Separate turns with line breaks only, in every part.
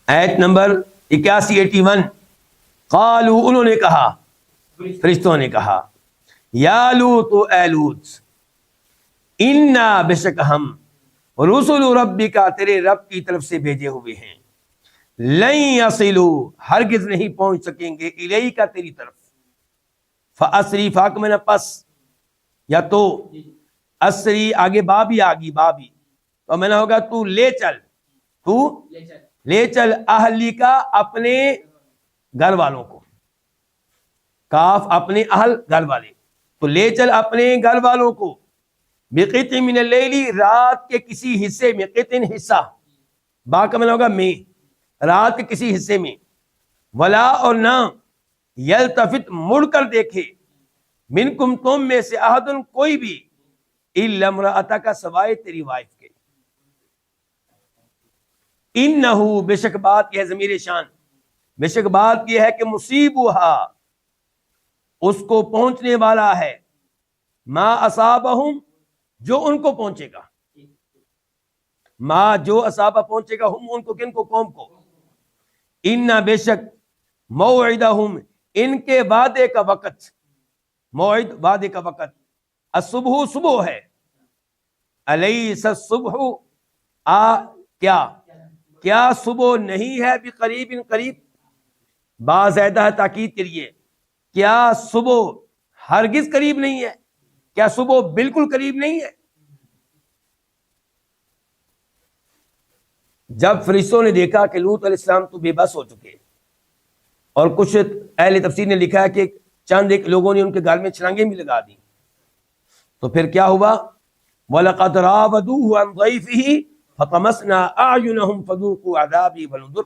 آیت نمبر 81 قالوا انہوں نے کہا، فرشتوں نے کہا، یا لوط اے لوط، انا بے شک ہم رسول ربک تیرے رب کی طرف سے بھیجے ہوئے ہیں، لن یصلوا ہرگز نہیں پہنچ سکیں گے، الیک تیری طرف، فاسری فاک میں پس یا تو اسری آگے بابی آگی بابی تو میں نے ہوگا تو لے چل، تو لے چل اہلی کا اپنے گھر والوں کو، کاف اپنے اہل گھر والے، تو لے چل اپنے گھر والوں کو، بقطع من اللیل رات کے کسی حصے میں، قطع حصہ، با کا معنی ہوگا میں، رات کے کسی حصے میں، ولا اور نہ یلتفت مڑ کر دیکھے، منکم تم میں سے احدن کوئی بھی، الا امرأتک سوائے تیری وائف کے، انہو بے شک بات یہ ہے، ضمیر شان، بے شک بات یہ ہے کہ مصیبہا اس کو پہنچنے والا ہے، ما اصابہم جو ان کو پہنچے گا، ما جو اصابہ پہنچے گا، ہم ان کو، کن کو، قوم کو، انہ بے شک موعدہم ان کے وعدے کا وقت، موعد وعدے کا وقت، الصبح صبح ہے، الیس الصبح کیا صبح نہیں ہے، بقریب قریب، با زیادہ ہے تاکید کے لیے، کیا صبح ہرگز قریب نہیں ہے، کیا صبح بالکل قریب نہیں ہے۔ جب فرشتوں نے دیکھا کہ لوط علیہ السلام تو بے بس ہو چکے، اور کچھ اہل تفسیر نے لکھا ہے کہ چند ایک لوگوں نے ان کے گال میں چھلانگیں بھی لگا دی، تو پھر کیا ہوا، وَلَقَدْ رَاوَدُوهُ عَنْ ضَيْفِهِ فَطَمَسْنَا أَعْيُنَهُمْ فَذُوقُوا عَذَابِي وَنُذُرْ،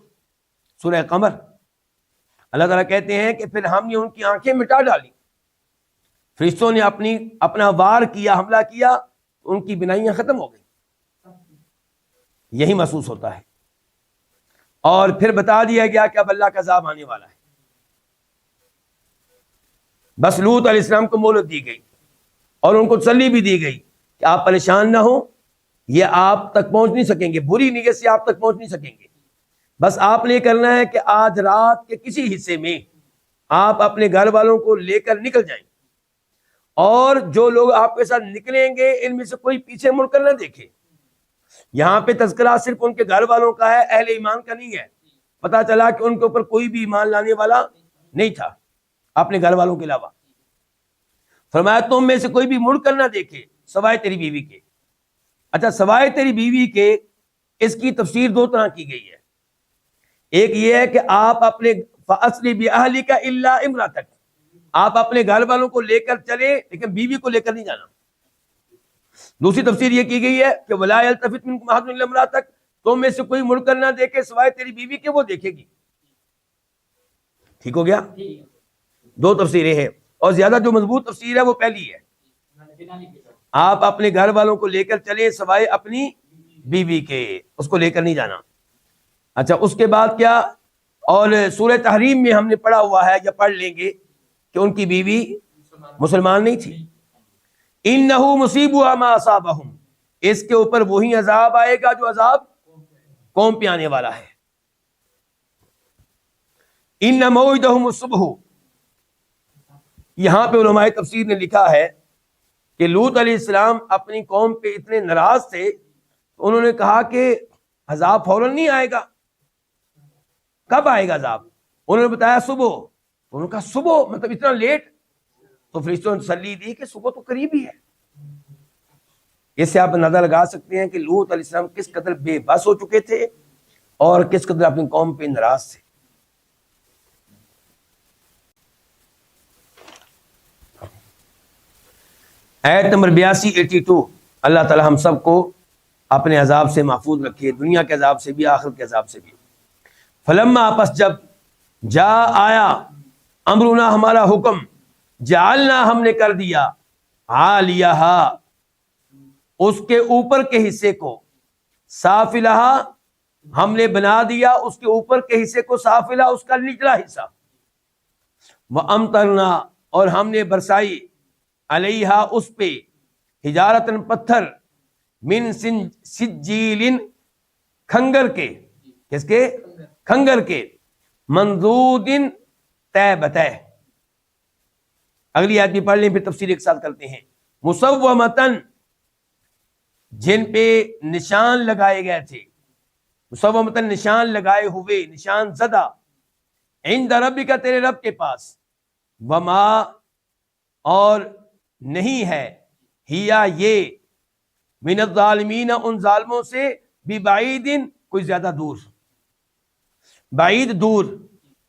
سورہ قمر۔ اللہ تعالیٰ کہتے ہیں کہ پھر ہم نے ان کی آنکھیں مٹا ڈالی، فرشتوں نے اپنا وار کیا، حملہ کیا، ان کی بینائیاں ختم ہو گئی، یہی محسوس ہوتا ہے۔ اور پھر بتا دیا گیا کہ اب اللہ کا عذاب آنے والا ہے، بس لوط علیہ السلام کو مہلت دی گئی اور ان کو تسلی بھی دی گئی کہ آپ پریشان نہ ہوں، یہ آپ تک پہنچ نہیں سکیں گے، بری نیت سے آپ تک پہنچ نہیں سکیں گے، بس آپ نے کرنا ہے کہ آج رات کے کسی حصے میں آپ اپنے گھر والوں کو لے کر نکل جائیں، اور جو لوگ آپ کے ساتھ نکلیں گے ان میں سے کوئی پیچھے مڑ کر نہ دیکھے۔ یہاں پہ تذکرہ صرف ان کے گھر والوں کا ہے، اہل ایمان کا نہیں ہے، پتہ چلا کہ ان کے اوپر کوئی بھی ایمان لانے والا نہیں تھا اپنے گھر والوں کے علاوہ۔ فرمایا تم میں سے کوئی بھی مڑ کر نہ دیکھے سوائے تیری بیوی کے۔ اچھا، سوائے تیری بیوی کے، اس کی تفسیر دو طرح کی گئی ہے۔ ایک یہ ہے کہ آپ اپنے فَأَسْرِ بِأَهْلِكَ إِلَّا امْرَأَتَكَ، آپ اپنے گھر والوں کو لے کر چلے لیکن بیوی کو لے کر نہیں جانا۔ دوسری تفسیر یہ کی گئی ہے کہ وَلَا يَلْتَفِتْ مِنكُمْ أَحَدٌ إِلَّا امْرَأَتَكَ، تم میں سے کوئی مڑ کر نہ دیکھے سوائے تیری بیوی کے، وہ دیکھے گی۔ ٹھیک ہو گیا؟ دو تفسیریں ہیں، اور زیادہ جو مضبوط تفسیر ہے وہ پہلی ہے، آپ اپنے گھر والوں کو لے کر چلے سوائے اپنی بیوی کے، اس کو لے کر نہیں جانا۔ اچھا، اس کے بعد کیا، اور سورہ تحریم میں ہم نے پڑھا ہوا ہے یا پڑھ لیں گے کہ ان کی بیوی مسلمان نہیں تھی۔ انہو مصیبہا ما اصابہم، اس کے اوپر وہی عذاب آئے گا جو عذاب قوم پہ آنے والا ہے۔ ان موعدہم الصبح، یہاں پہ علماء تفسیر نے لکھا ہے کہ لوط علیہ السلام اپنی قوم پہ اتنے ناراض تھے، تو انہوں نے کہا کہ عذاب فوراً نہیں آئے گا، کب آئے گا عذاب؟ انہوں نے بتایا صبح، انہوں نے کہا صبح مطلب اتنا لیٹ؟ تو فرشتوں نے تسلی دی کہ صبح تو قریب ہی ہے۔ اس سے آپ اندازہ لگا سکتے ہیں کہ لوط علیہ السلام کس قدر بے بس ہو چکے تھے اور کس قدر اپنی قوم پہ ناراض تھے۔ آیت نمبر 82 اللہ تعالی ہم سب کو اپنے عذاب سے محفوظ رکھے، دنیا کے عذاب سے بھی، آخرت کے عذاب سے بھی۔ فلما، پس جب، جا آیا، امرنا ہمارا حکم، جعلنا ہم نے کر دیا، عالیہا اس کے اوپر کے حصے کو، سافلہا ہم نے بنا دیا اس کے اوپر کے حصے کو، سافلہ اس کا نچلا حصہ، وامطرنا اور ہم نے برسائی، علیہا اس پہ، حجارتن پتھر، من سجیل کھنگر کے، کس کے؟ کھنگر کے. منضود طے بطے. اگلی آیت بھی پڑھ لیں پھر تفسیر ایک ساتھ کرتے ہیں. مسومتن جن پہ نشان لگائے گئے تھے، مسومتن نشان لگائے ہوئے، نشان زدہ، عند ربک تیرے رب کے پاس، وما اور نہیں ہے، ہیا یہ، من الظالمین ان ظالموں سے، ببعید کوئی زیادہ دور، بعید دور،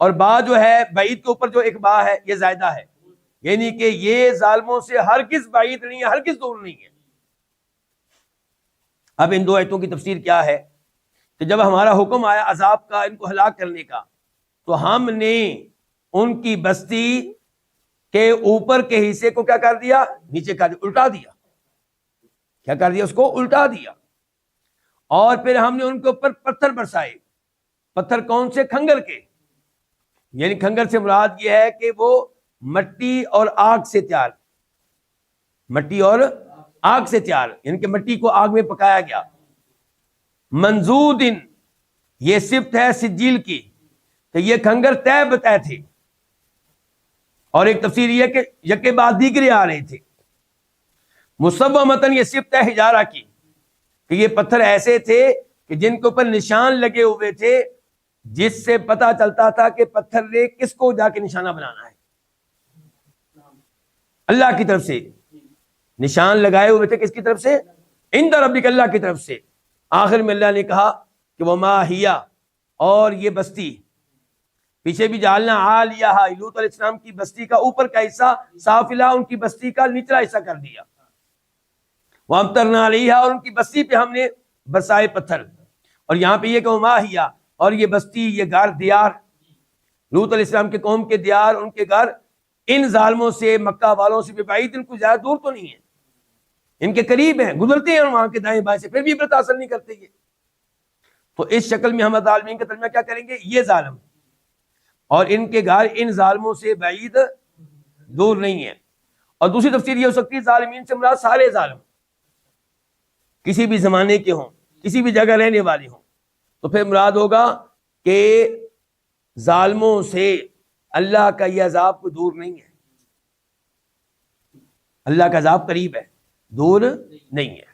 اور با جو ہے بعید کے اوپر جو ایک با ہے یہ زائدہ ہے، یعنی کہ یہ ظالموں سے ہرگز بعید نہیں ہے، ہرگز دور نہیں ہے. اب ان دو آیتوں کی تفسیر کیا ہے کہ جب ہمارا حکم آیا عذاب کا، ان کو ہلاک کرنے کا، تو ہم نے ان کی بستی کے اوپر کے حصے کو کیا کر دیا؟ نیچے کر دیا، الٹا دیا. کیا کر دیا؟ اس کو الٹا دیا. اور پھر ہم نے ان کے اوپر پتھر برسائے. پتھر کون سے؟ کھنگر کے. یعنی کھنگر سے مراد یہ ہے کہ وہ مٹی اور آگ سے تیار، مٹی اور آگ سے تیار، یعنی کہ مٹی کو آگ میں پکایا گیا. منضود یہ صفت ہے سجیل کی کہ یہ کھنگر طے بطے تھے. اور ایک تفسیر یہ کہ یکے بعد دیگرے آ رہے تھے. مسومتن یہ صفت ہے حجارہ کی کہ یہ پتھر ایسے تھے کہ جن کے اوپر نشان لگے ہوئے تھے، جس سے پتا چلتا تھا کہ پتھر نے کس کو جا کے نشانہ بنانا ہے. اللہ کی طرف سے نشان لگائے ہوئے تھے. کس کی طرف سے؟ عند ربک، اللہ کی طرف سے. آخر میں اللہ نے کہا کہ وما ہیا، اور یہ بستی، پیچھے بھی جعلنا عالیہا، لوط علیہ السلام کی بستی کا اوپر کا حصہ سافلہ، ان کی بستی کا نچلا حصہ کر دیا. وامطرنا علیہا، اور ان کی بستی پہ ہم نے برسائے پتھر. اور یہاں پہ یہ کہ وما ہیا، اور یہ بستی، یہ گھر، دیار، لوط علیہ السلام کے قوم کے دیار، ان کے گھر، ان ظالموں سے، مکہ والوں سے بعید، ان کو زیادہ دور تو نہیں ہے، ان کے قریب ہیں، گزرتے ہیں وہاں کے دائیں بائیں سے، پھر بھی عبرت حاصل نہیں کرتے یہ. تو اس شکل میں ہم ظالمین کا ترجمہ کیا کریں گے؟ یہ ظالم، اور ان کے گھر ان ظالموں سے بعید دور نہیں ہے. اور دوسری تفسیر یہ ہو سکتی ہے ظالمین سے مراد سارے ظالم، کسی بھی زمانے کے ہوں، کسی بھی جگہ رہنے والے ہوں. تو پھر مراد ہوگا کہ ظالموں سے اللہ کا یہ عذاب کوئی دور نہیں ہے، اللہ کا عذاب قریب ہے، دور نہیں ہے.